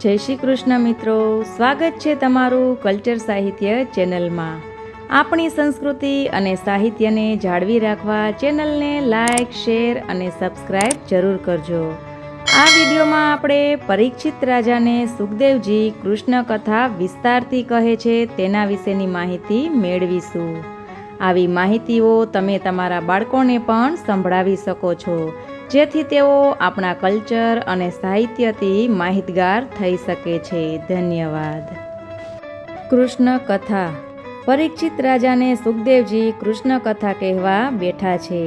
જય શ્રી કૃષ્ણ મિત્રો, સ્વાગત છે તમારું કલ્ચર સાહિત્ય ચેનલમાં. આપણી સંસ્કૃતિ અને સાહિત્યને જાળવી રાખવા ચેનલને લાઇક, શેર અને સબસ્ક્રાઈબ જરૂર કરજો. આ વિડીયોમાં આપણે પરીક્ષિત રાજાને સુખદેવજી કૃષ્ણ કથા વિસ્તારથી કહે છે તેના વિશેની માહિતી મેળવીશું. આવી માહિતીઓ તમે તમારા બાળકોને પણ સંભળાવી શકો છો, જેથી તેઓ આપણા કલ્ચર અને સાહિત્યથી માહિતગાર થઈ શકે છે. ધન્યવાદ. કૃષ્ણ કથા. પરીક્ષિત રાજાને સુખદેવજી કૃષ્ણ કથા કહેવા બેઠા છે.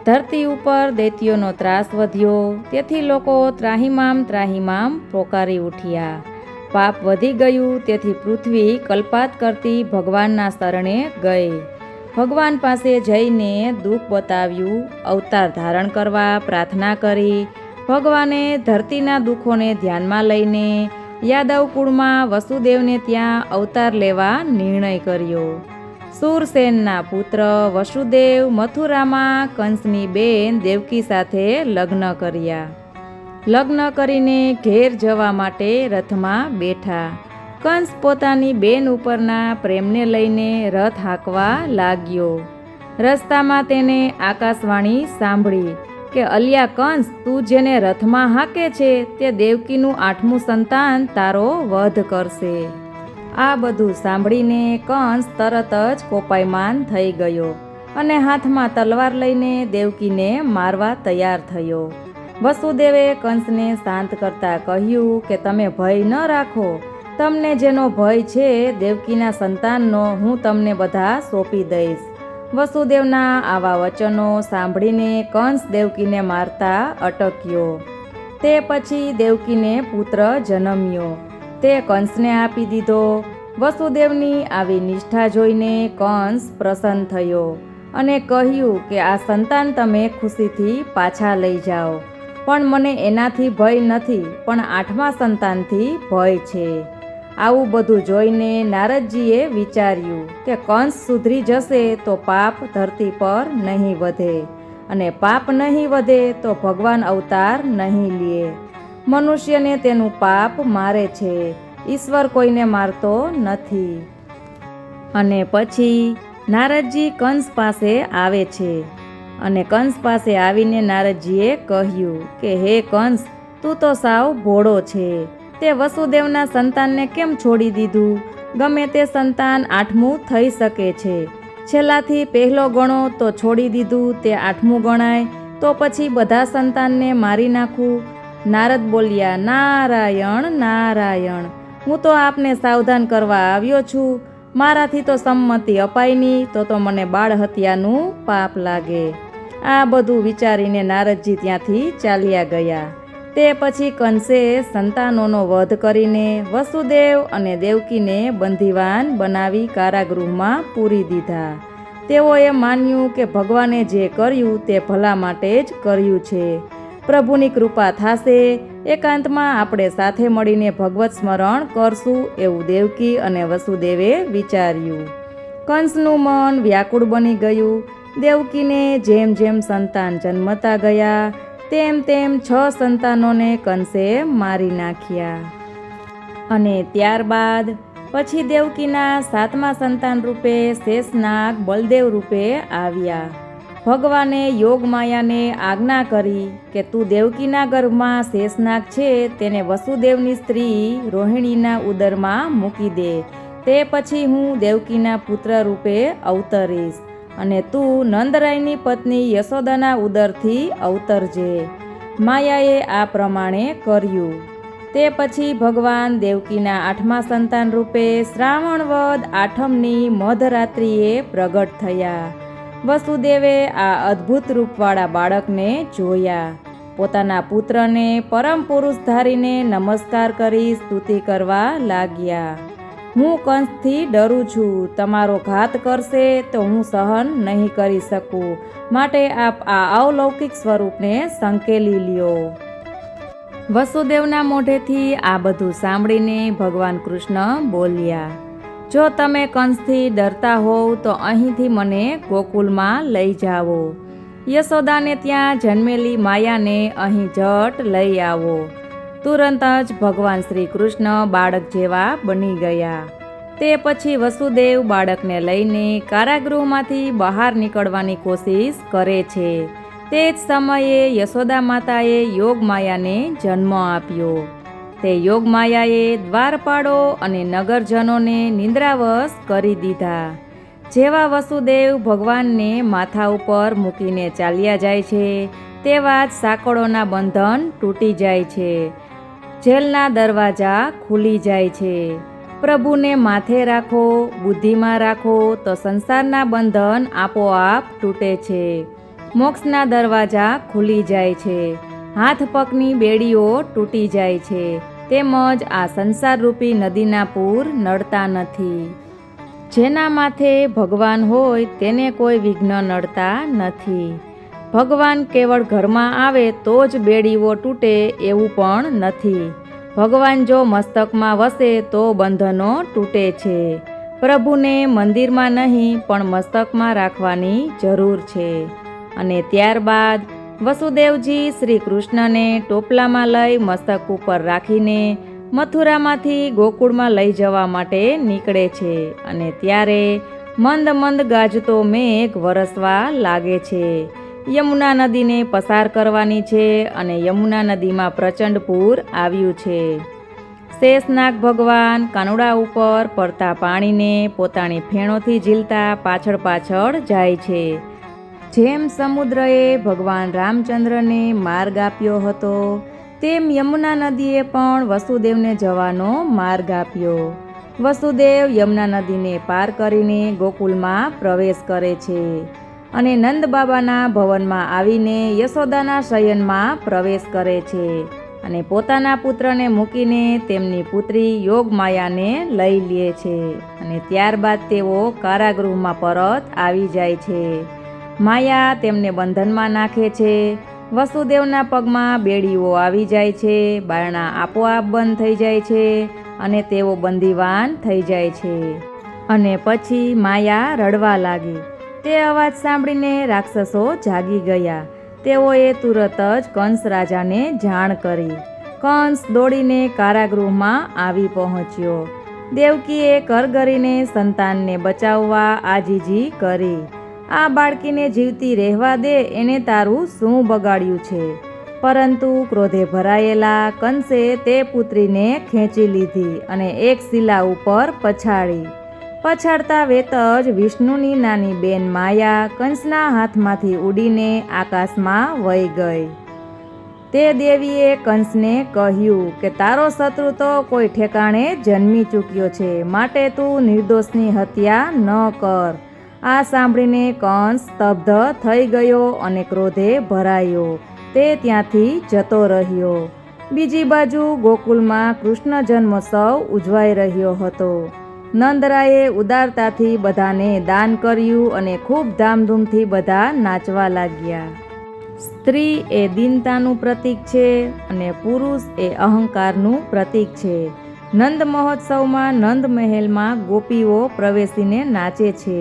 ધરતી ઉપર દૈત્યોનો ત્રાસ વધ્યો, તેથી લોકો ત્રાહિમામ પોકારી ઉઠ્યા. પાપ વધી ગયું, તેથી પૃથ્વી કલ્પાત કરતી ભગવાનના શરણે ગઈ. ભગવાન પાસે જઈને દુઃખ બતાવ્યું, અવતાર ધારણ કરવા પ્રાર્થના કરી. ભગવાને ધરતીના દુઃખોને ધ્યાનમાં લઈને યાદવ કુળમાં વસુદેવને ત્યાં અવતાર લેવા નિર્ણય કર્યો. શૂરસેનના પુત્ર વસુદેવ મથુરામાં કંસની બેન દેવકી સાથે લગ્ન કર્યા. લગ્ન કરીને ઘેર જવા માટે રથમાં બેઠા. કંસ પોતાની બેન ઉપરના પ્રેમને લઈને રથ હાંકવા લાગ્યો. રસ્તામાં તેને આકાશવાણી સાંભળી કે અલિયા કંસ, તું જેને રથમાં હાંકે છે તે દેવકીનું 8મું સંતાન તારો વધ કરશે. આ બધું સાંભળીને કંસ તરત જ કોપાયમાન થઈ ગયો અને હાથમાં તલવાર લઈને દેવકીને મારવા તૈયાર થયો. વસુદેવે કંસને શાંત કરતા કહ્યું કે તમે ભય ન રાખો. તમને જેનો ભય છે દેવકીના સંતાનનો હું તમને બધા સોંપી દઈશ. વસુદેવના આવા વચનો સાંભળીને કંસ દેવકીને મારતા અટક્યો. તે પછી દેવકીને પુત્ર જન્મ્યો. તે કંસને આપી દીધો. વસુદેવની આવી નિષ્ઠા જોઈને કંસ પ્રસન્ન થયો અને કહ્યું કે આ સંતાન તમે ખુશીથી પાછા લઈ જાઓ. પણ મને એનાથી ભય નથી, પણ 8મા સંતાનથી ભય છે. આવું બધું જોઈને નારદજીએ વિચાર્યું કે કંસ સુધરી જશે તો પાપ ધરતી પર નહીં વધે, અને પાપ નહીં વધે તો ભગવાન અવતાર નહીં લે. મનુષ્યને તેનું પાપ મારે છે, ઈશ્વર કોઈને મારતો નથી. અને પછી નારદજી કંસ પાસે આવે છે અને કંસ પાસે આવીને નારદજીએ કહ્યું કે હે કંસ, તું તો સાવ ભોળો છે. તે વસુદેવના સંતાનને કેમ છોડી દીધું? ગમે તે સંતાન 8મું થઈ શકે છે. છેલ્લાથી પહેલો ગણો તો છોડી દીધું તે 8મું ગણાય, તો પછી બધા સંતાનને મારી નાખું. નારદ બોલ્યા, નારાયણ નારાયણ, હું તો આપને સાવધાન કરવા આવ્યો છું. મારાથી તો સંમતિ અપાય નહીં, તો મને બાળ હત્યાનું પાપ લાગે. આ બધું વિચારીને નારદજી ત્યાંથી ચાલ્યા ગયા. તે પછી કંસે સંતાનોનો વધ કરીને વસુદેવ અને દેવકીને બંધીવાન બનાવી કારાગૃહમાં પૂરી દીધા. તેઓએ માન્યું કે ભગવાને જે કર્યું તે ભલા માટે જ કર્યું છે. પ્રભુની કૃપા થશે, એકાંતમાં આપણે સાથે મળીને ભગવત સ્મરણ કરશું, એવું દેવકી અને વસુદેવે વિચાર્યું. કંસનું મન વ્યાકુળ બની ગયું. દેવકીને જેમ જેમ સંતાન જન્મતા ગયા તેમ તેમ 6 સંતાનોને કંસે મારી નાખ્યા. અને ત્યારબાદ પછી દેવકીના 7મા સંતાન રૂપે શેષનાગ બલદેવ રૂપે આવ્યા. ભગવાને યોગમાયાને આજ્ઞા કરી કે તું દેવકીના ગર્ભમાં શેષનાગ છે તેને વસુદેવની સ્ત્રી રોહિણીના ઉદરમાં મૂકી દે. તે પછી હું દેવકીના પુત્ર રૂપે અવતરીશ અને તું નંદરાયની પત્ની યશોદાના ઉદરથી અવતરજે. માયાએ આ પ્રમાણે કર્યું. તે પછી ભગવાન દેવકીના 8મા સંતાન રૂપે શ્રાવણ વદ 8મની મધરાત્રિએ પ્રગટ થયા. વસુદેવે આ અદ્ભુત રૂપવાળા બાળકને જોયા. પોતાના પુત્રને પરમ પુરુષ ધારીને નમસ્કાર કરી સ્તુતિ કરવા લાગ્યા. હું કંસથી ડરું છું. તમારો ઘાત કરશે તો હું સહન નહીં કરી શકું, માટે આપ આ અલૌકિક સ્વરૂપને સંકેલી લ્યો. વસુદેવના મોઢેથી આ બધું સાંભળીને ભગવાન કૃષ્ણ બોલ્યા, જો તમે કંસથી ડરતા હોવ તો અહીંથી મને ગોકુલમાં લઈ જાઓ. યશોદાને ત્યાં જન્મેલી માયાને અહીં જટ લઈ આવો. તુરંત જ ભગવાન શ્રી કૃષ્ણ બાળક જેવા બની ગયા. તે પછી વસુદેવ બાળકને લઈને કારાગૃહમાંથી બહાર નીકળવાની કોશિશ કરે છે. તે જ સમયે યશોદા માતાએ યોગમાયાને જન્મ આપ્યો. તે યોગમાયાએ દ્વારપાળો અને નગરજનોને નિંદ્રાવશ કરી દીધા. જેવા વસુદેવ ભગવાનને માથા ઉપર મૂકીને ચાલ્યા જાય છે, તેવા જ સાંકળોના બંધન તૂટી જાય છે. જેલના દરવાજા ખુલી જાય છે. પ્રભુને માથે રાખો, બુદ્ધિમાં રાખો તો સંસારના બંધન આપોઆપ તૂટે છે. મોક્ષના દરવાજા ખુલી જાય છે. હાથ પગની બેડીઓ તૂટી જાય છે. તેમજ આ સંસારરૂપી નદીના પૂર નડતા નથી. જેના માથે ભગવાન હોય તેને કોઈ વિઘ્ન નડતા નથી. ભગવાન કેવળ ઘરમાં આવે તો જ બેડીઓ તૂટે એવું પણ નથી. ભગવાન જો મસ્તકમાં વસે તો બંધનો તૂટે છે. પ્રભુને મંદિરમાં નહીં પણ મસ્તકમાં રાખવાની જરૂર છે. અને ત્યારબાદ વસુદેવજી શ્રી કૃષ્ણને ટોપલામાં લઈ મસ્તક ઉપર રાખીને મથુરામાંથી ગોકુળમાં લઈ જવા માટે નીકળે છે. અને ત્યારે મંદ મંદ ગાજતો મેઘ વરસવા લાગે છે. યમુના નદીને પસાર કરવાની છે અને યમુના નદીમાં પ્રચંડ પૂર આવ્યું છે. શેષનાગ ભગવાન કાનુડા ઉપર પડતા પાણીને પોતાની ફેણોથી ઝીલતા પાછળ પાછળ જાય છે. જેમ સમુદ્રએ ભગવાન રામચંદ્રને માર્ગ આપ્યો હતો, તેમ યમુના નદીએ પણ વસુદેવને જવાનો માર્ગ આપ્યો. વસુદેવ યમુના નદીને પાર કરીને ગોકુલમાં પ્રવેશ કરે છે અને નંદ બાબાના ભવનમાં આવીને યશોદાના શયનમાં પ્રવેશ કરે છે અને પોતાના પુત્રને મૂકીને તેમની પુત્રી યોગમાયાને લઈ લે છે. અને ત્યારબાદ તેઓ કારાગૃહમાં પરત આવી જાય છે. માયા તેમને બંધનમાં નાખે છે. વસુદેવના પગમાં બેડીઓ આવી જાય છે. બારણા આપોઆપ બંધ થઈ જાય છે અને તેઓ બંદીવાન થઈ જાય છે. અને પછી માયા રડવા લાગી. તે અવાજ સાંભળીને રાક્ષસો જાગી ગયા. તેઓએ તુરત જ કંસ રાજાને જાણ કરી. કંસ દોડીને કારાગૃહમાં આવી પહોંચ્યો. દેવકીએ કરગરીને સંતાનને બચાવવા આજીજી કરી. આ બાળકીને જીવતી રહેવા દે, એને તારું શું બગાડ્યું છે? પરંતુ ક્રોધે ભરાયેલા કંસે તે પુત્રીને ખેંચી લીધી અને એક શિલા ઉપર પછાડી. પછાડતા વેત જ વિષ્ણુની નાની બેન માયા કંસના હાથમાંથી ઉડીને આકાશમાં વહી ગઈ. તે દેવીએ કંસને કહ્યું કે તારો શત્રુ તો કોઈ ઠેકાણે જન્મી ચૂક્યો છે, માટે તું નિર્દોષની હત્યા ન કર. આ સાંભળીને કંસ સ્તબ્ધ થઈ ગયો અને ક્રોધે ભરાયો. તે ત્યાંથી જતો રહ્યો. બીજી બાજુ ગોકુલમાં કૃષ્ણ જન્મોત્સવ ઉજવાઈ રહ્યો હતો. નંદરાયે ઉદારતાથી બધાને દાન કર્યું અને ખૂબ ધામધૂમથી બધા નાચવા લાગ્યા. સ્ત્રી એ દીનતાનું પ્રતીક છે અને પુરુષ એ અહંકારનું પ્રતીક છે. નંદ મહોત્સવમાં નંદ મહેલમાં ગોપીઓ પ્રવેશીને નાચે છે.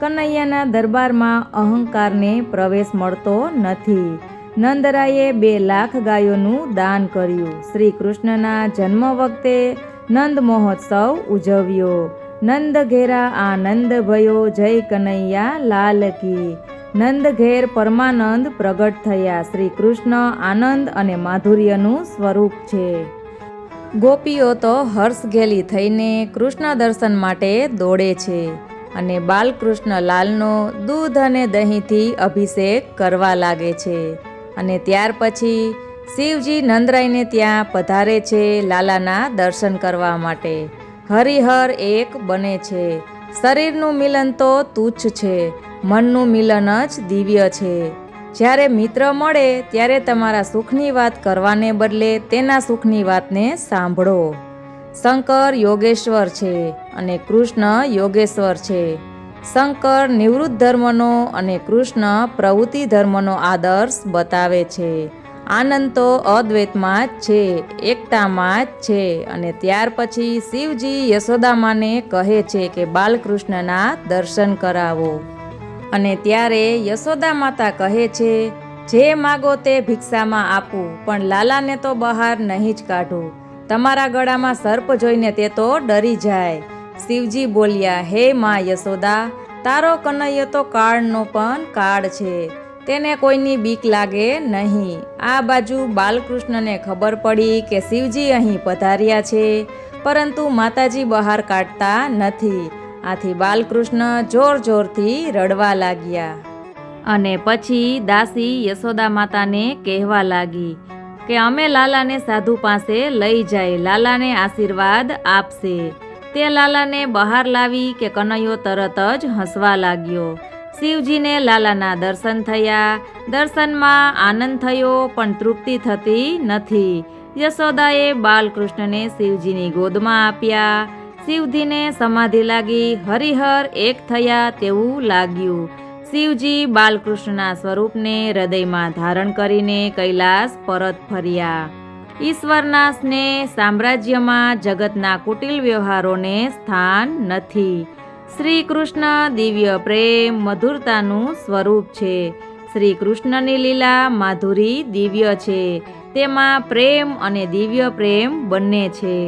કનૈયાના દરબારમાં અહંકારને પ્રવેશ મળતો નથી. નંદરાયે 2 લાખ ગાયોનું દાન કર્યું. શ્રી કૃષ્ણના જન્મ વખતે નંદ મહોત્સવ ઉજવ્યો. નંદ ઘેરા આનંદ ભયો, જય કનૈયા લાલ કી. નંદ ઘેર પરમાનંદ પ્રગટ થયા. શ્રી કૃષ્ણ આનંદ અને માધુર્યનું સ્વરૂપ છે. ગોપીઓ તો હર્ષઘેલી થઈને કૃષ્ણ દર્શન માટે દોડે છે અને બાલકૃષ્ણ લાલનો દૂધ અને દહીંથી અભિષેક કરવા લાગે છે. અને ત્યાર પછી શિવજી નંદરાયને ત્યાં પધારે છે લાલાના દર્શન કરવા માટે. હરિહર એક બને છે. શરીરનું મિલન તો તુચ્છ છે, મનનું મિલન જ દિવ્ય છે. જ્યારે મિત્ર મળે ત્યારે તમારા સુખની વાત કરવાને બદલે તેના સુખની વાતને સાંભળો. શંકર યોગેશ્વર છે અને કૃષ્ણ યોગેશ્વર છે. શંકર નિવૃત્ત ધર્મનો અને કૃષ્ણ પ્રવૃત્તિ ધર્મનો આદર્શ બતાવે છે. આનંદ તો અદ્વૈતમાં જ છે, એકતામાં જ છે. અને ત્યાર પછી શિવજી યશોદામાને કહે છે કે બાલકૃષ્ણના દર્શન કરાવો. અને ત્યારે યશોદા માતા કહે છે જે માગો તે ભિક્ષામાં આપું, પણ લાલાને તો બહાર નહીં જ કાઢું. તમારા ગળામાં સર્પ જોઈને તે તો ડરી જાય. શિવજી બોલ્યા, હે માં યશોદા, તારો કનૈયો તો કાળનો પણ કાળ છે, તેને કોઈની બીક લાગે નહીં. આ બાજુ બાલકૃષ્ણને ખબર પડી કે શિવજી અહીં પધાર્યા છે, પરંતુ માતાજી બહાર કાઢતા નથી. આથી બાલકૃષ્ણ જોર જોરથી રડવા લાગ્યા. અને પછી દાસી યશોદા માતાને કહેવા લાગી કે અમે લાલાને સાધુ પાસે લઈ જાય, લાલાને આશીર્વાદ આપશે. તે લાલાને બહાર લાવી કે કનૈયો તરત જ હસવા લાગ્યો. શિવજીને લાલાના દર્શન થયા. દર્શનમાં આનંદ થયો, પણ તૃપ્તિ થતી નથી. યશોદાએ બાલકૃષ્ણને શિવજીની ગોદમાં આપ્યા. શિવજીને સમાધિ લાગી, હરિહર એક થયા તેવું લાગ્યું. શિવજી બાલકૃષ્ણના સ્વરૂપને હૃદયમાં ધારણ કરીને કૈલાસ પરત ફર્યા. ઈશ્વરના સ્નેહ સામ્રાજ્યમાં જગતના કુટિલ વ્યવહારોને સ્થાન નથી. શ્રી કૃષ્ણ દિવ્ય પ્રેમ મધુરતાનું સ્વરૂપ છે. શ્રી કૃષ્ણની લીલા માધુરી દિવ્ય છે. તેમાં પ્રેમ અને દિવ્ય પ્રેમ બંને છે.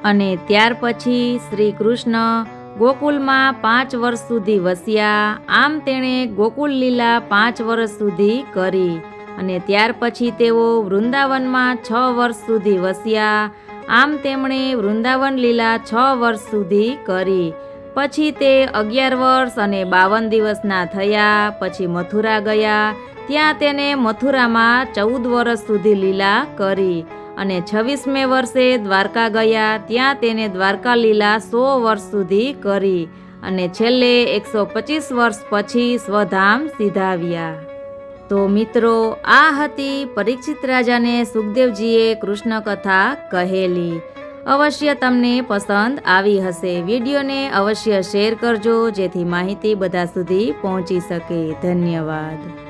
અને ત્યાર પછી શ્રી કૃષ્ણ ગોકુલમાં 5 વર્ષ સુધી વસ્યા. આમ તેણે ગોકુલ લીલા 5 વર્ષ સુધી કરી. અને ત્યાર પછી તેઓ વૃંદાવનમાં 6 વર્ષ સુધી વસ્યા. આમ તેમણે વૃંદાવન લીલા 6 વર્ષ સુધી કરી. પછી તે 11 વર્ષ અને 52 દિવસના થયા. પછી મથુરા ગયા. ત્યાં તેને મથુરામાં 14 વર્ષ સુધી લીલા કરી. અને 26મે વર્ષે દ્વારકા ગયા. ત્યાં તેને દ્વારકા લીલા 100 વર્ષ સુધી કરી. અને છેલ્લે 125 વર્ષ પછી સ્વધામ સિધાવ્યા. તો મિત્રો, આ હતી પરીક્ષિત રાજાને સુખદેવજીએ કૃષ્ણ કથા કહેલી. અવશ્ય તમને પસંદ આવી હશે. વિડીયોને અવશ્ય શેર કરજો, જેથી માહિતી બધા સુધી પહોંચી શકે. ધન્યવાદ.